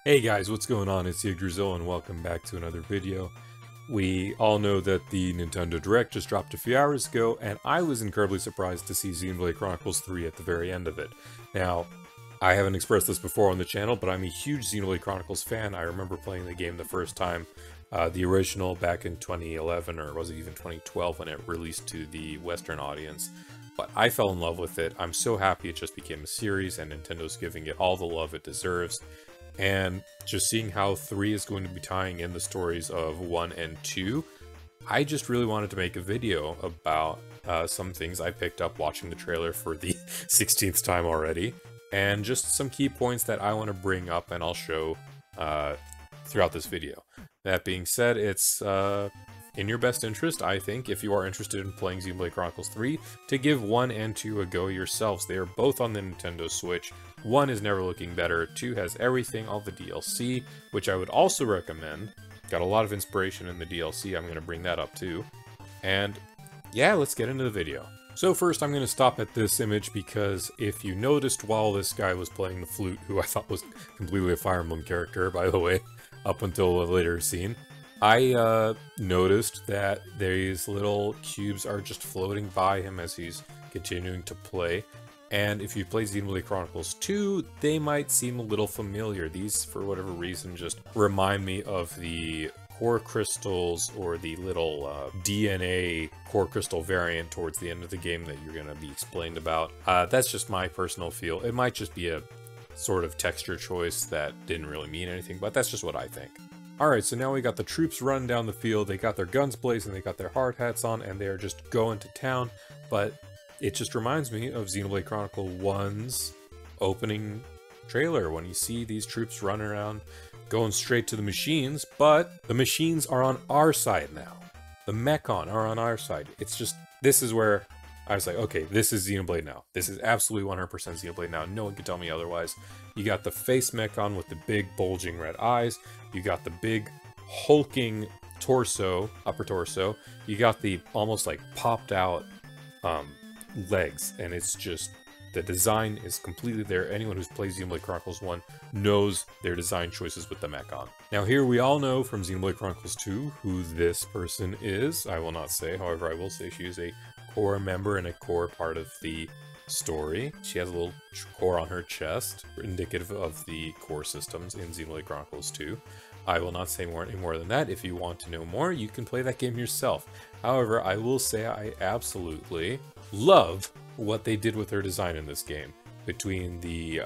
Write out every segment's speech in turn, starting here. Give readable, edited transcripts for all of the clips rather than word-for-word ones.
Hey guys, what's going on? It's Yggdrasil and welcome back to another video. We all know that the Nintendo Direct just dropped a few hours ago, and I was incredibly surprised to see Xenoblade Chronicles 3 at the very end of it. Now, I haven't expressed this before on the channel, but I'm a huge Xenoblade Chronicles fan. I remember playing the game the first time, the original back in 2011, or was it even 2012 when it released to the Western audience. But I fell in love with it. I'm so happy it just became a series, and Nintendo's giving it all the love it deserves. And just seeing how 3 is going to be tying in the stories of 1 and 2, I just really wanted to make a video about some things I picked up watching the trailer for the 16th time already, and just some key points that I want to bring up and I'll show throughout this video. That being said, it's in your best interest, I think, if you are interested in playing Xenoblade Chronicles 3, to give 1 and 2 a go yourselves. They are both on the Nintendo Switch. 1 is never looking better, 2 has everything, all the DLC, which I would also recommend. Got a lot of inspiration in the DLC, I'm going to bring that up too. And yeah, let's get into the video. So first I'm going to stop at this image because if you noticed while this guy was playing the flute, who I thought was completely a Fire Emblem character, by the way, up until a later scene, I noticed that these little cubes are just floating by him as he's continuing to play. And if you play Xenoblade Chronicles 2, they might seem a little familiar. These, for whatever reason, just remind me of the core crystals or the little DNA core crystal variant towards the end of the game that you're going to be explained about. That's just my personal feel. It might just be a sort of texture choice that didn't really mean anything, but that's just what I think. Alright, so now we got the troops running down the field, they got their guns blazing, they got their hard hats on, and they're just going to town, but it just reminds me of Xenoblade Chronicle 1's opening trailer, when you see these troops running around, going straight to the machines, but the machines are on our side now. The Mechon are on our side. It's just, this is where I was like, okay, this is Xenoblade now. This is absolutely 100% Xenoblade now. No one can tell me otherwise. You got the face Mechon with the big bulging red eyes. You got the big hulking torso, upper torso. You got the almost like popped out legs. And it's just, the design is completely there. Anyone who's played Xenoblade Chronicles 1 knows their design choices with the Mechon. Now here we all know from Xenoblade Chronicles 2 who this person is. I will not say, however I will say she is a core member and a core part of the story. She has a little core on her chest, indicative of the core systems in Xenoblade Chronicles 2. I will not say any more than that. If you want to know more, you can play that game yourself. However, I will say I absolutely love what they did with her design in this game. Between the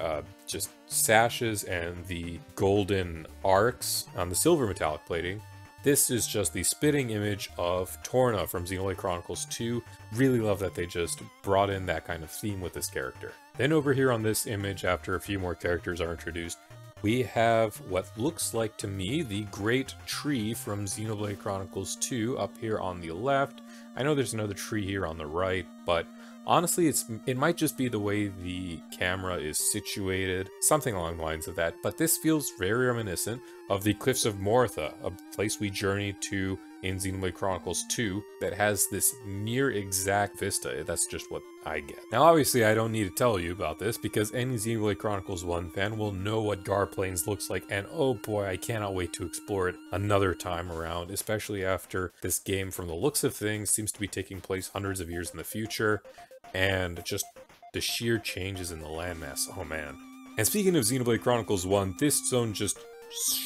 just sashes and the golden arcs on the silver metallic plating, this is just the spitting image of Torna from Xenoblade Chronicles 2. Really love that they just brought in that kind of theme with this character. Then over here on this image, after a few more characters are introduced, we have what looks like to me the great tree from Xenoblade Chronicles 2 up here on the left. I know there's another tree here on the right, but honestly, it might just be the way the camera is situated, something along the lines of that, but this feels very reminiscent of the Cliffs of Mortha, a place we journeyed to in Xenoblade Chronicles 2 that has this near exact vista. That's just what I get. Now obviously I don't need to tell you about this because any Xenoblade Chronicles 1 fan will know what Garplanes looks like, and oh boy, I cannot wait to explore it another time around, especially after this game, from the looks of things, seems to be taking place hundreds of years in the future, and just the sheer changes in the landmass, oh man. And speaking of Xenoblade Chronicles 1, this zone just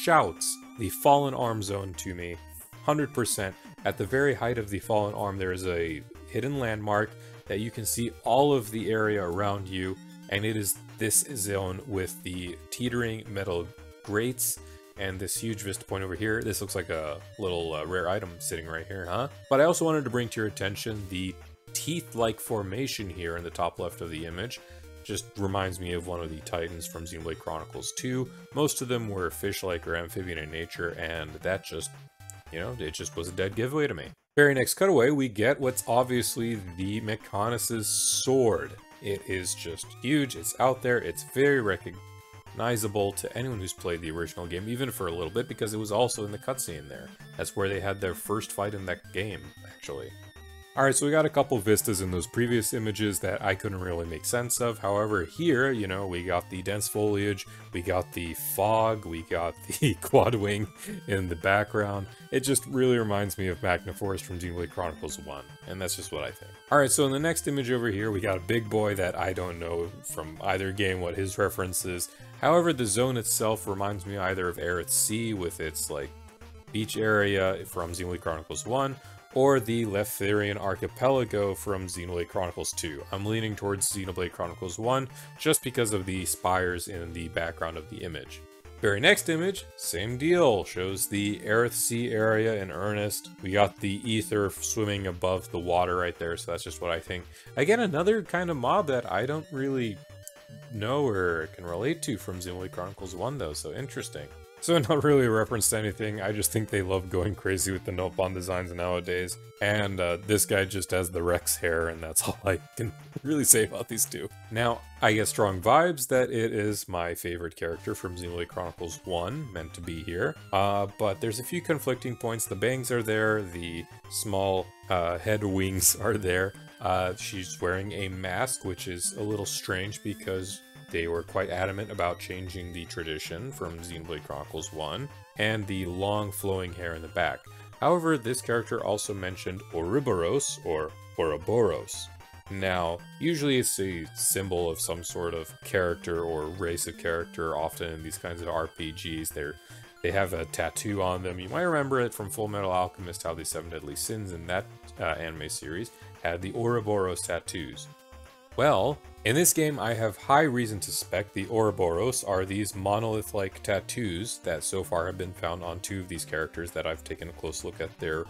shouts the Fallen Arm zone to me, 100%. At the very height of the Fallen Arm, there is a hidden landmark that you can see all of the area around you, and it is this zone with the teetering metal grates and this huge vista point over here. This looks like a little rare item sitting right here, huh? But I also wanted to bring to your attention the teeth-like formation here in the top left of the image. Just reminds me of one of the Titans from Xenoblade Chronicles 2. Most of them were fish-like or amphibian in nature, and that just, you know, it just was a dead giveaway to me. Very next cutaway, we get what's obviously the Mechonis' sword. It is just huge, it's out there, it's very recognizable to anyone who's played the original game, even for a little bit, because it was also in the cutscene there. That's where they had their first fight in that game, actually. Alright, so we got a couple vistas in those previous images that I couldn't really make sense of. However, here, you know, we got the dense foliage, we got the fog, we got the quad wing in the background. It just really reminds me of Magna Forest from Xenoblade Chronicles 1, and that's just what I think. Alright, so in the next image over here, we got a big boy that I don't know from either game what his reference is. However, the zone itself reminds me either of Aerith Sea with its, like, beach area from Xenoblade Chronicles 1, or the Leftherian Archipelago from Xenoblade Chronicles 2. I'm leaning towards Xenoblade Chronicles 1 just because of the spires in the background of the image. Very next image, same deal, shows the Aerith Sea area in earnest. We got the ether swimming above the water right there, so that's just what I think. Again, another kind of mob that I don't really know or can relate to from Xenoblade Chronicles 1 though, so interesting. So not really a reference to anything, I just think they love going crazy with the Notebond designs nowadays. And this guy just has the Rex hair, and that's all I can really say about these two. Now, I get strong vibes that it is my favorite character from Xenoblade Chronicles 1, meant to be here. But there's a few conflicting points. The bangs are there, the small head wings are there. She's wearing a mask, which is a little strange because they were quite adamant about changing the tradition from Xenoblade Chronicles 1, and the long flowing hair in the back. However, this character also mentioned Ouroboros, or Ouroboros. Now, usually it's a symbol of some sort of character or race of character. Often in these kinds of RPGs, they have a tattoo on them. You might remember it from Full Metal Alchemist, how the 7 Deadly Sins in that anime series had the Ouroboros tattoos. Well, in this game, I have high reason to suspect the Ouroboros are these monolith-like tattoos that so far have been found on 2 of these characters that I've taken a close look at their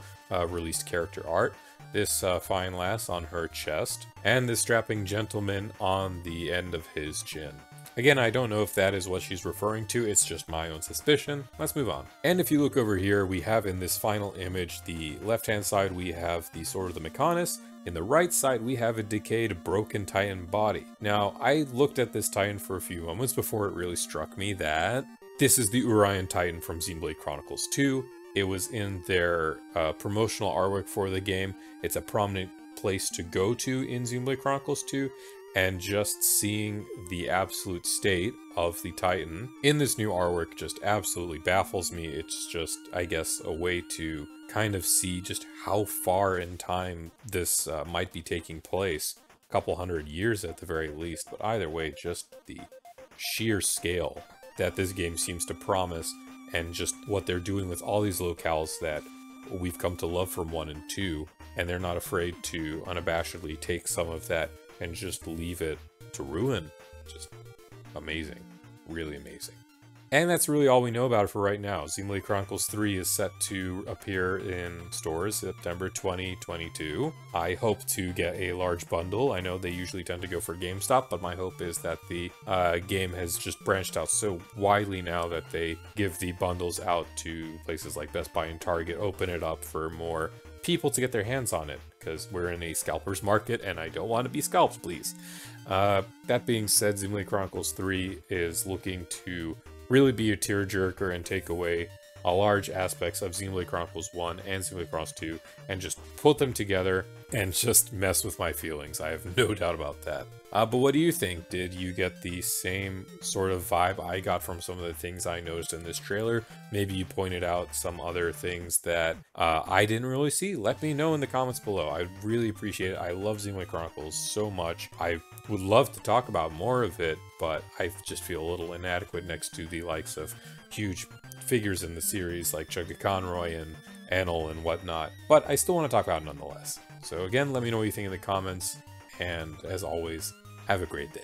released character art. This fine lass on her chest, and this strapping gentleman on the end of his chin. Again, I don't know if that is what she's referring to, it's just my own suspicion. Let's move on. And if you look over here, we have in this final image, the left-hand side, we have the Sword of the Mechonis. In the right side, we have a decayed, broken Titan body. Now, I looked at this Titan for a few moments before it really struck me that this is the Orion Titan from Xenoblade Chronicles 2. It was in their promotional artwork for the game. It's a prominent place to go to in Xenoblade Chronicles 2. And just seeing the absolute state of the Titan in this new artwork just absolutely baffles me. It's just, I guess, a way to kind of see just how far in time this might be taking place. A couple hundred years at the very least, but either way, just the sheer scale that this game seems to promise, and just what they're doing with all these locales that we've come to love from 1 and 2, and they're not afraid to unabashedly take some of that and just leave it to ruin. Just amazing. Really amazing. And that's really all we know about it for right now. Xenoblade Chronicles 3 is set to appear in stores September 2022. I hope to get a large bundle. I know they usually tend to go for GameStop, but my hope is that the game has just branched out so widely now that they give the bundles out to places like Best Buy and Target, open it up for more people to get their hands on it, because we're in a scalper's market and I don't want to be scalped, please. That being said, Xenoblade Chronicles 3 is looking to really be a tearjerker and take away a large aspects of Xenoblade Chronicles 1 and Xenoblade Chronicles 2 and just put them together and just mess with my feelings. I have no doubt about that. But what do you think? Did you get the same sort of vibe I got from some of the things I noticed in this trailer? Maybe you pointed out some other things that I didn't really see. Let me know in the comments below. I'd really appreciate it. I love Xenoblade Chronicles so much. I would love to talk about more of it, but I just feel a little inadequate next to the likes of huge figures in the series like Chugga Conroy and Anil and whatnot. But I still want to talk about it nonetheless. So again, let me know what you think in the comments, and as always, have a great day.